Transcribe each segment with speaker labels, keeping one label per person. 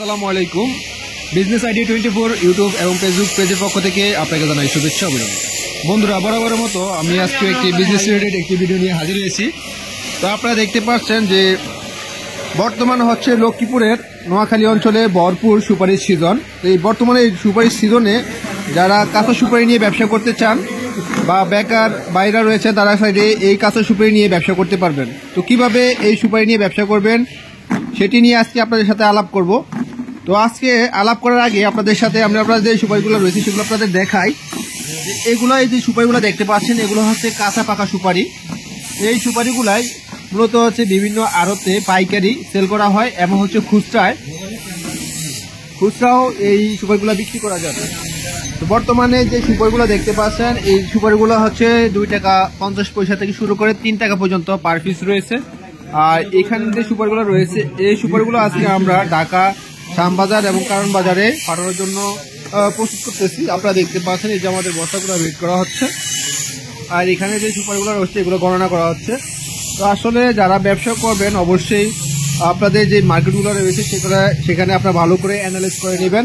Speaker 1: আসসালামু আলাইকুম। Business ID 24 YouTube এবং ফেসবুক পেজের পক্ষ থেকে আপনাকে জানাই শুভেচ্ছা অভিনন্দন। বন্ধুরা, বরাবরের মতো আমি আজকে একটি বিজনেস রিলেটেড একটি ভিডিও নিয়ে হাজির হয়েছি। তো আপনারা দেখতে পাচ্ছেন যে বর্তমান হচ্ছে লক্ষ্মীপুরের নোয়াখালী অঞ্চলে ভরপুর সুপারির সিজন। তো এই বর্তমানে এই সুপারির সিজনে যারা কাঁচা সুপারি নিয়ে ব্যবসা করতে চান বা বেকার বাইরা রয়েছে তারা সাইডে এই কাঁচা সুপারি নিয়ে ব্যবসা করতে পারবেন। তো কিভাবে এই সুপারি নিয়ে ব্যবসা করবেন সেটি নিয়ে আজকে আপনাদের সাথে আলাপ করব। তো আজকে আলাপ করার আগে আপনাদের সাথে আপনারা যে সুপারিগুলো রয়েছে সেগুলো আপনাদের দেখাই। এগুলো এই যে সুপারিগুলো দেখতে পাচ্ছেন এগুলো হচ্ছে কাঁচা পাকা সুপারি। এই সুপারিগুলাই মূলত হচ্ছে বিভিন্ন আড়তে পাইকারি সেল করা হয় এবং হচ্ছে খুচরাও এই সুপারিগুলো বিক্রি করা যাবে। তো বর্তমানে যে সুপারিগুলো দেখতে পাচ্ছেন এই সুপারিগুলো হচ্ছে 2 টাকা 50 পয়সা থেকে শুরু করে 3 টাকা পর্যন্ত পার পিস রয়েছে। আর এখানে যে সুপারিগুলো রয়েছে এই সুপারিগুলো আজকে আমরা ঢাকা শ্যামবাজার এবং কারণ বাজারে পাঠানোর জন্য প্রস্তুত করতেছি। আপনারা দেখতে পাচ্ছেন এই যে আমাদের বস্তাগুলো ওয়েট করা হচ্ছে আর এখানে যে সুপারিগুলো রয়েছে এগুলো গণনা করা হচ্ছে। তো আসলে যারা ব্যবসা করবেন অবশ্যই আপনাদের যে মার্কেটগুলো রয়েছে সেখানে আপনারা ভালো করে অ্যানালাইজ করে নেবেন।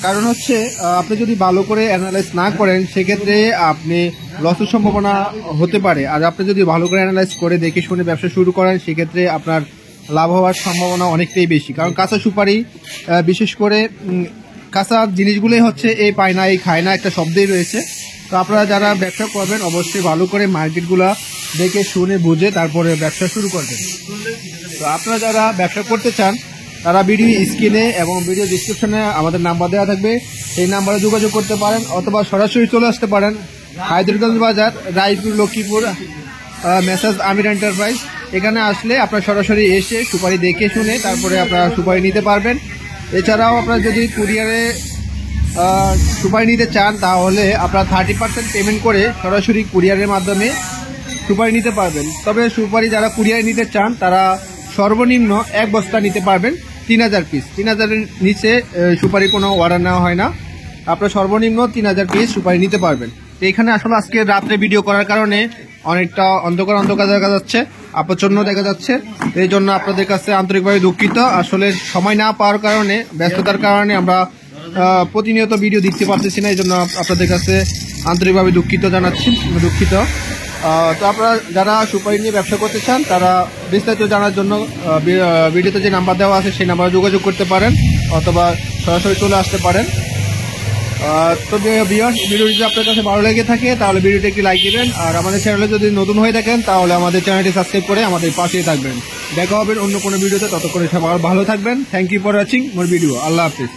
Speaker 1: কারণ হচ্ছে আপনি যদি ভালো করে অ্যানালাইজ না করেন সেক্ষেত্রে আপনি লসের সম্ভাবনা হতে পারে। আর আপনি যদি ভালো করে অ্যানালাইজ করে দেখে শুনে ব্যবসা শুরু করেন সেক্ষেত্রে আপনার লাভ হওয়ার সম্ভাবনা অনেকটাই বেশি। কারণ কাঁচা সুপারি বিশেষ করে কাঁচা জিনিসগুলোই হচ্ছে এই পায় না এই খায় না একটা শব্দই রয়েছে। তো আপনারা যারা ব্যবসা করবেন অবশ্যই ভালো করে মার্কেটগুলো দেখে শুনে বুঝে তারপরে ব্যবসা শুরু করবেন। তো আপনারা যারা ব্যবসা করতে চান তারা ভিডিও স্ক্রিনে এবং ভিডিও ডিসক্রিপশনে আমাদের নাম্বার দেওয়া থাকবে, সেই নাম্বারে যোগাযোগ করতে পারেন অথবা সরাসরি চলে আসতে পারেন হায়দ্রাবাদ বাজার, রায়পুর, লক্ষ্মীপুর, মেসাজ আমির এন্টারপ্রাইজ। এখানে আসলে আপনারা সরাসরি এসে সুপারি দেখে শুনে তারপরে আপনারা সুপারি নিতে পারবেন। এছাড়াও আপনারা যদি কুরিয়ারে সুপারি নিতে চান তাহলে আপনারা 30% পেমেন্ট করে সরাসরি কুরিয়ারের মাধ্যমে সুপারি নিতে পারবেন। তবে সুপারি যারা কুরিয়ারে নিতে চান তারা সর্বনিম্ন 1 বস্তা নিতে পারবেন 3000 পিস। 3000-এর নিচে সুপারি কোনো অর্ডার নেওয়া হয় না। আপনারা সর্বনিম্ন 3000 পিস সুপারি নিতে পারবেন। তো এখানে আসলে আজকে রাত্রে ভিডিও করার কারণে অনেকটা অন্ধকার দেখা যাচ্ছে, আপচ্ছন্ন দেখা যাচ্ছে। এই জন্য আপনাদের কাছে আন্তরিকভাবে দুঃখিত। আসলে সময় না পাওয়ার কারণে, ব্যস্ততার কারণে আমরা প্রতিনিয়ত ভিডিও দিতে পারতেছি না। এই জন্য আপনাদের কাছে আন্তরিকভাবে দুঃখিত। তো আপনারা যারা সুপারি নিয়ে ব্যবসা করতে চান তারা বিস্তারিত জানার জন্য ভিডিওতে যে নাম্বার দেওয়া আছে সেই নাম্বারে যোগাযোগ করতে পারেন অথবা সরাসরি চলে আসতে পারেন। তো ভিউয়ার্স, ভিডিওটি যদি আপনার কাছে ভালো লেগে থাকে তাহলে ভিডিওটি একটি লাইক দিবেন। আর আমাদের চ্যানেলে যদি নতুন হয়ে থাকেন তাহলে আমাদের চ্যানেলটি সাবস্ক্রাইব করে আমাদের পাশেই থাকবেন। দেখা হবে অন্য কোনো ভিডিওতে, ততক্ষণে সবাই ভালো থাকবেন। Thank you for watching more video. আল্লাহ হাফিজ।